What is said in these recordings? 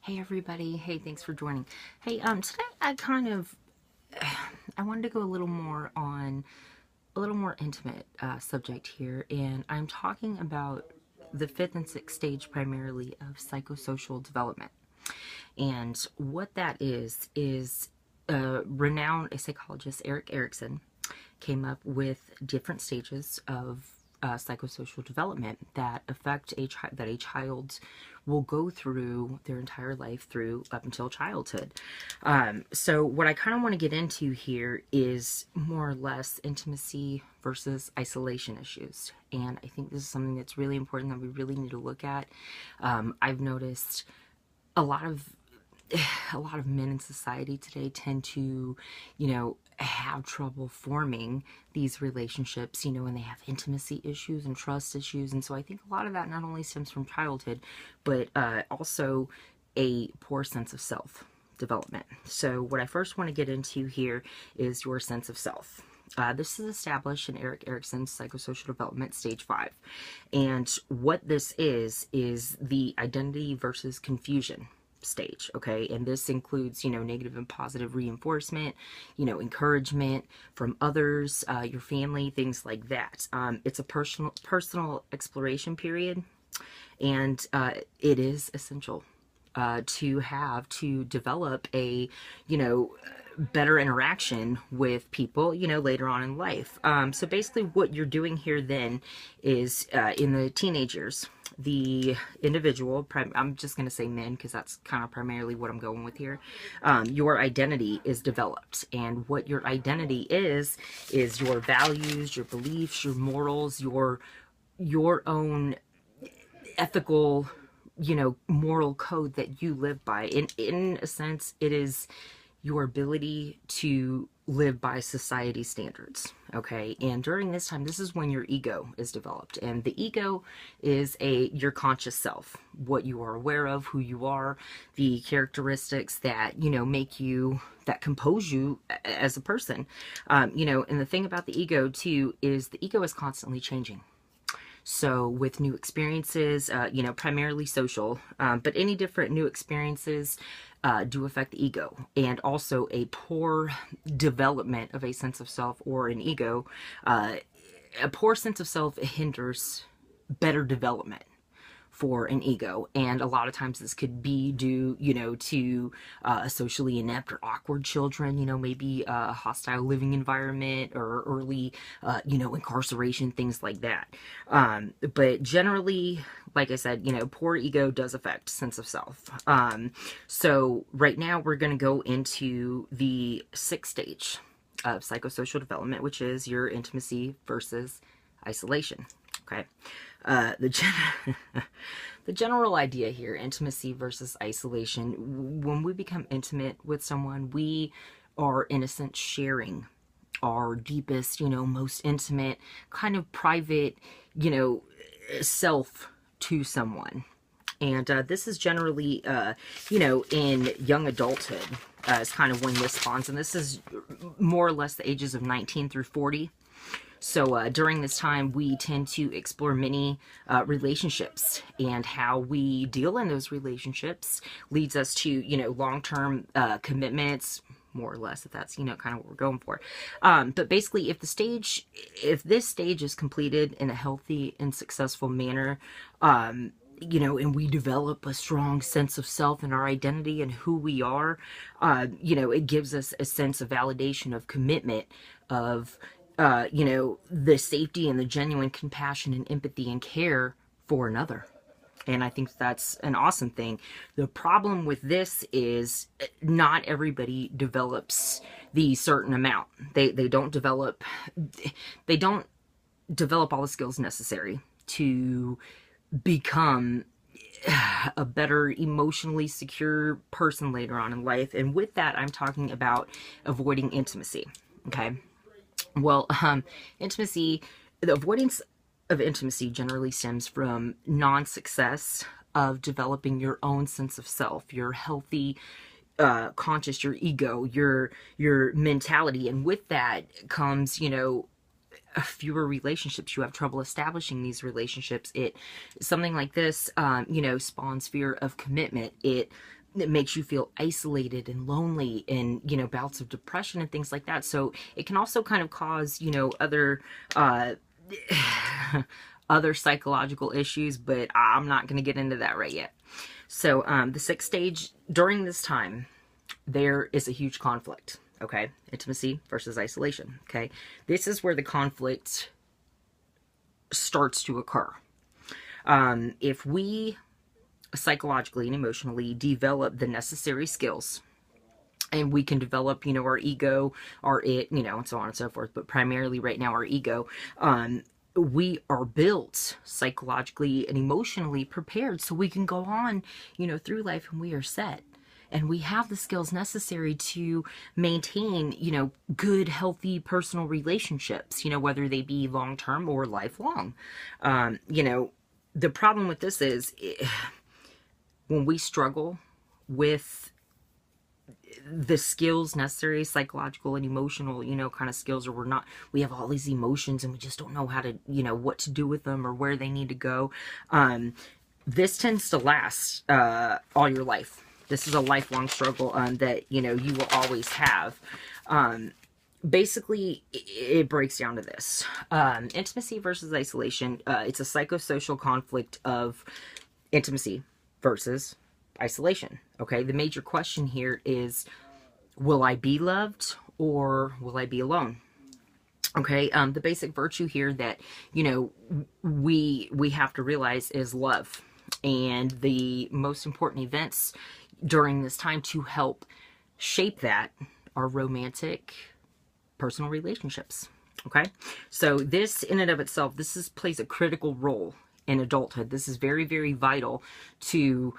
Hey everybody, hey, thanks for joining. Hey, today I wanted to go a little more on a little more intimate subject here, and I'm talking about the fifth and sixth stage primarily of psychosocial development. And what that is renowned psychologist Eric Erickson came up with different stages of psychosocial development that affect that a child will go through their entire life through up until childhood. So what I kind of want to get into here is more or less intimacy versus isolation issues, and I think this is something that's really important that we really need to look at. I've noticed a lot of a lot of men in society today tend to, have trouble forming these relationships, and they have intimacy issues and trust issues. And so I think a lot of that not only stems from childhood, but also a poor sense of self development. So what I first want to get into here is your sense of self. This is established in Eric Erickson's Psychosocial Development, Stage 5. And what this is the identity versus confusion stage. Okay, and this includes negative and positive reinforcement, encouragement from others, your family, things like that. It's a personal exploration period, and it is essential to develop a better interaction with people later on in life. So basically what you're doing here then is in the teenage years, the individual, I'm just going to say men because that's kind of primarily what I'm going with here, your identity is developed. And what your identity is your values, your beliefs, your morals, your own ethical, moral code that you live by. In a sense, it is your ability to live by society standards. Okay, and during this time, this is when your ego is developed, and the ego is your conscious self, what you are aware of, who you are, the characteristics that make you, that compose you as a person. And the thing about the ego too is the ego is constantly changing. So with new experiences, primarily social, but any different new experiences do affect the ego. And also a poor development of a sense of self or an ego, a poor sense of self hinders better development for an ego. And a lot of times this could be due, to socially inept or awkward children, maybe a hostile living environment or early, incarceration, things like that. But generally, like I said, poor ego does affect sense of self. So right now we're going to go into the sixth stage of psychosocial development, which is your intimacy versus isolation. Okay. The general idea here, intimacy versus isolation. When we become intimate with someone, we are in a sense sharing our deepest, most intimate, kind of private, self to someone. And this is generally, in young adulthood, is kind of when this spawns. And this is more or less the ages of 19 through 40. So during this time, we tend to explore many relationships, and how we deal in those relationships leads us to, long-term commitments, more or less, if that's, kind of what we're going for. But basically, if this stage is completed in a healthy and successful manner, and we develop a strong sense of self and our identity and who we are, it gives us a sense of validation, of commitment, of the safety and the genuine compassion and empathy and care for another. And I think that's an awesome thing. The problem with this is not everybody develops the certain amount. They don't develop all the skills necessary to become a better emotionally secure person later on in life. And with that, I'm talking about avoiding intimacy. Okay. Well, intimacy, the avoidance of intimacy generally stems from non-success of developing your own sense of self, your healthy, conscious, your ego, your mentality. And with that comes, fewer relationships. You have trouble establishing these relationships. Something like this, spawns fear of commitment. It it makes you feel isolated and lonely, and, you know, bouts of depression and things like that. So it can also kind of cause, you know, other other psychological issues, but I'm not going to get into that right yet. So the sixth stage, during this time, there is a huge conflict. Okay, intimacy versus isolation. Okay, this is where the conflict starts to occur. If we psychologically and emotionally develop the necessary skills, and we can develop, you know, our ego, our it, you know, and so on and so forth, but primarily right now our ego, we are built psychologically and emotionally prepared so we can go on, you know, through life, and we are set. And we have the skills necessary to maintain, you know, good, healthy personal relationships, you know, whether they be long-term or lifelong. You know, the problem with this is when we struggle with the skills necessary, psychological and emotional, you know, kind of skills, or we have all these emotions and we just don't know how to, you know, what to do with them or where they need to go. This tends to last all your life. This is a lifelong struggle that, you know, you will always have. Basically, it breaks down to this. Intimacy versus isolation. It's a psychosocial conflict of intimacy versus isolation. Okay, the major question here is, will I be loved or will I be alone? Okay, the basic virtue here that, you know, we have to realize is love. And the most important events during this time to help shape that are romantic personal relationships. Okay, so this in and of itself, plays a critical role in adulthood. This is very, very vital to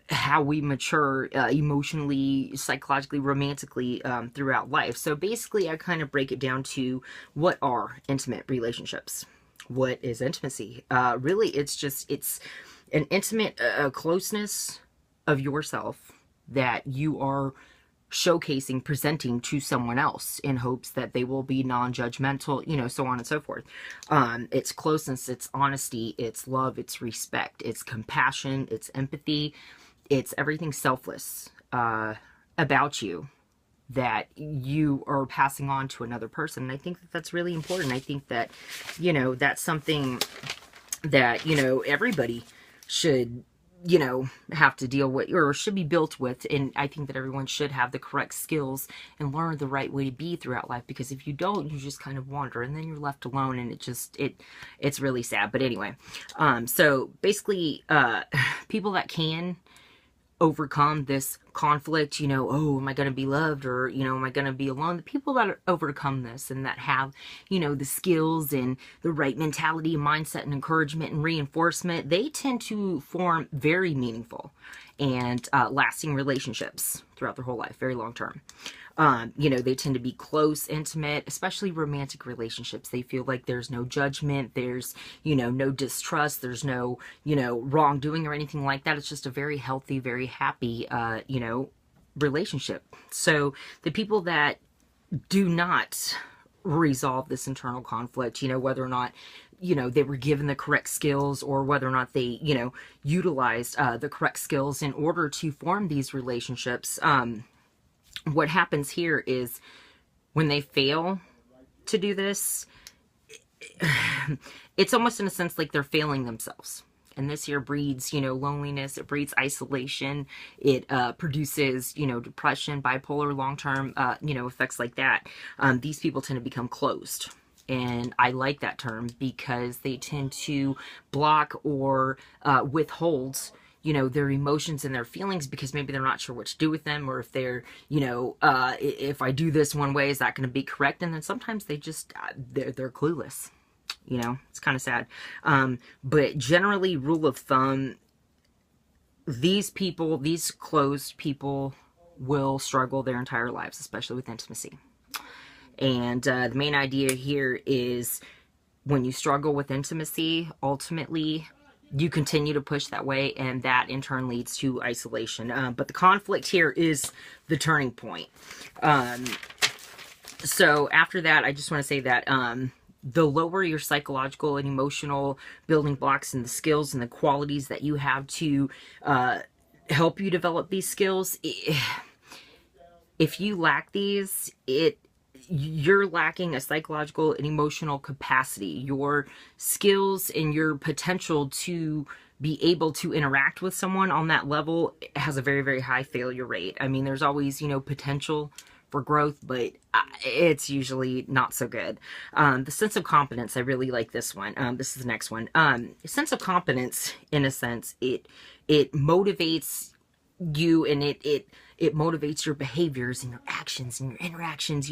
how we mature emotionally, psychologically, romantically throughout life. So basically, I kind of break it down to what are intimate relationships. What is intimacy? Really, it's an intimate closeness of yourself that you are showcasing, presenting to someone else in hopes that they will be non-judgmental, you know, so on and so forth. It's closeness, it's honesty, it's love, it's respect, it's compassion, it's empathy, it's everything selfless about you that you are passing on to another person. And I think that that's really important. I think that, you know, that's something that, you know, everybody should, you know, have to deal with or should be built with. And I think that everyone should have the correct skills and learn the right way to be throughout life, because if you don't, you just kind of wander and then you're left alone, and it's really sad. But anyway, so basically, people that can overcome this conflict, you know, oh, am I going to be loved, or, you know, am I going to be alone? The people that overcome this and that have, you know, the skills and the right mentality, mindset, and encouragement and reinforcement, they tend to form very meaningful and lasting relationships throughout their whole life, very long term. You know, they tend to be close, intimate, especially romantic relationships. They feel like there's no judgment, there's, you know, no distrust, there's no, you know, wrongdoing or anything like that. It's just a very healthy, very happy, you know, relationship. So the people that do not resolve this internal conflict, you know, whether or not, you know, they were given the correct skills, or whether or not they, you know, utilized the correct skills in order to form these relationships, what happens here is when they fail to do this, it's almost in a sense like they're failing themselves. And this here breeds, you know, loneliness. It breeds isolation. It produces, you know, depression, bipolar, long-term, you know, effects like that. These people tend to become closed. And I like that term because they tend to block or withhold, you know, their emotions and their feelings, because maybe they're not sure what to do with them, or if they're, you know, if I do this one way, is that going to be correct? And then sometimes they just, they're clueless, you know, it's kind of sad. But generally, rule of thumb, these people, these closed people will struggle their entire lives, especially with intimacy. And the main idea here is when you struggle with intimacy, ultimately, you continue to push that way, and that in turn leads to isolation. But the conflict here is the turning point. So after that, I just want to say that the lower your psychological and emotional building blocks and the skills and the qualities that you have to help you develop these skills. If you lack these, you're lacking a psychological and emotional capacity. Your skills and your potential to be able to interact with someone on that level has a very, very high failure rate. I mean, there's always, potential for growth, but it's usually not so good. The sense of competence, I really like this one. This is the next one. Sense of competence, in a sense, it motivates you, and it motivates your behaviors and your actions and your interactions,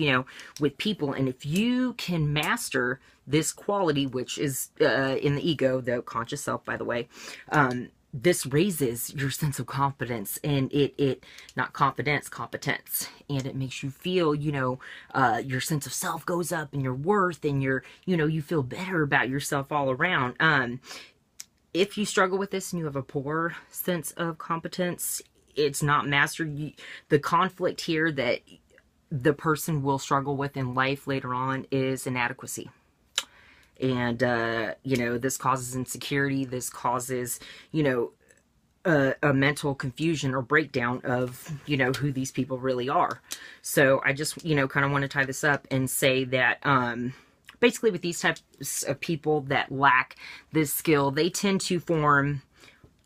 with people. And if you can master this quality, which is in the ego, the conscious self, by the way, this raises your sense of confidence, and it not confidence, competence, and it makes you feel, your sense of self goes up, and your worth, and you feel better about yourself all around. If you struggle with this and you have a poor sense of competence, it's not mastered. The conflict here that the person will struggle with in life later on is inadequacy. And, this causes insecurity. This causes, a mental confusion or breakdown of, who these people really are. So I just, kind of want to tie this up and say that, basically with these types of people that lack this skill, they tend to form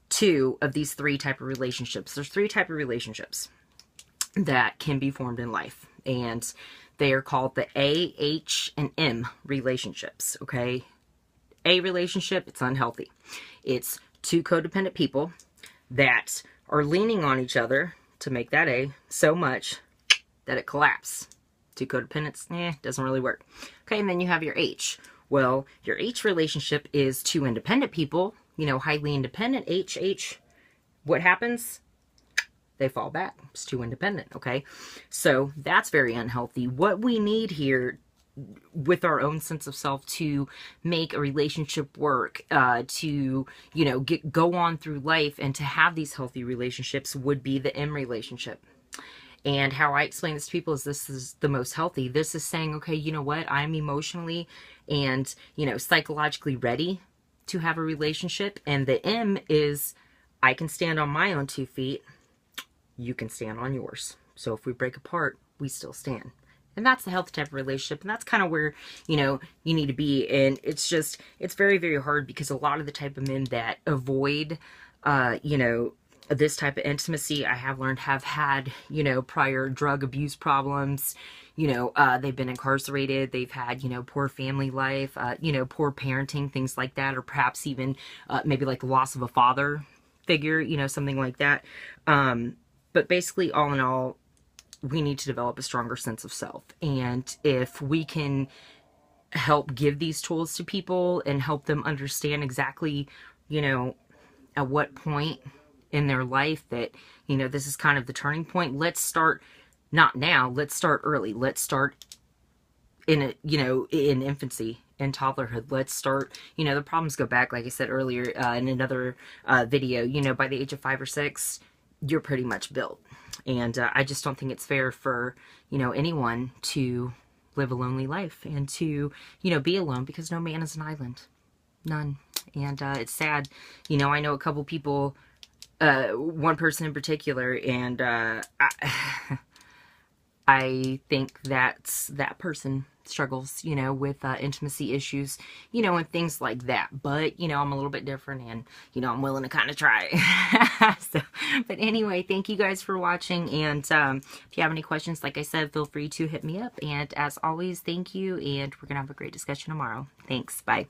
two of these three type of relationships. There's three type of relationships that can be formed in life, and they are called the A, H, and M relationships, okay? A relationship, it's unhealthy. It's two codependent people that are leaning on each other to make that A so much that it collapses. Two codependents, doesn't really work. Okay, and then you have your H. Well, your H relationship is two independent people, highly independent. H, what happens? They fall back. It's too independent, okay? So that's very unhealthy. What we need here with our own sense of self to make a relationship work, to, go on through life and to have these healthy relationships would be the M relationship. And how I explain this to people is this is the most healthy. This is saying, okay, you know what? I'm emotionally and, psychologically ready to have a relationship. And the M is I can stand on my own 2 feet. You can stand on yours. So if we break apart, we still stand. And that's the healthy type of relationship. And that's kind of where, you need to be. And it's very, very hard because a lot of the type of men that avoid, this type of intimacy, I have learned, have had, prior drug abuse problems. They've been incarcerated. They've had, poor family life, poor parenting, things like that. Or perhaps even maybe like the loss of a father figure, something like that. But basically, all in all, we need to develop a stronger sense of self. And if we can help give these tools to people and help them understand exactly, at what point in their life that, this is kind of the turning point. Let's start, not now, let's start early. Let's start in in infancy and toddlerhood. Let's start, the problems go back, like I said earlier, in another video, by the age of 5 or 6, you're pretty much built. And I just don't think it's fair for, anyone to live a lonely life and to, be alone, because no man is an island. None. And it's sad. I know a couple people, one person in particular, and I think that person struggles, with intimacy issues, and things like that. But, I'm a little bit different, and, I'm willing to kind of try. So, but anyway, thank you guys for watching. And if you have any questions, like I said, feel free to hit me up. And as always, thank you. And we're going to have a great discussion tomorrow. Thanks. Bye.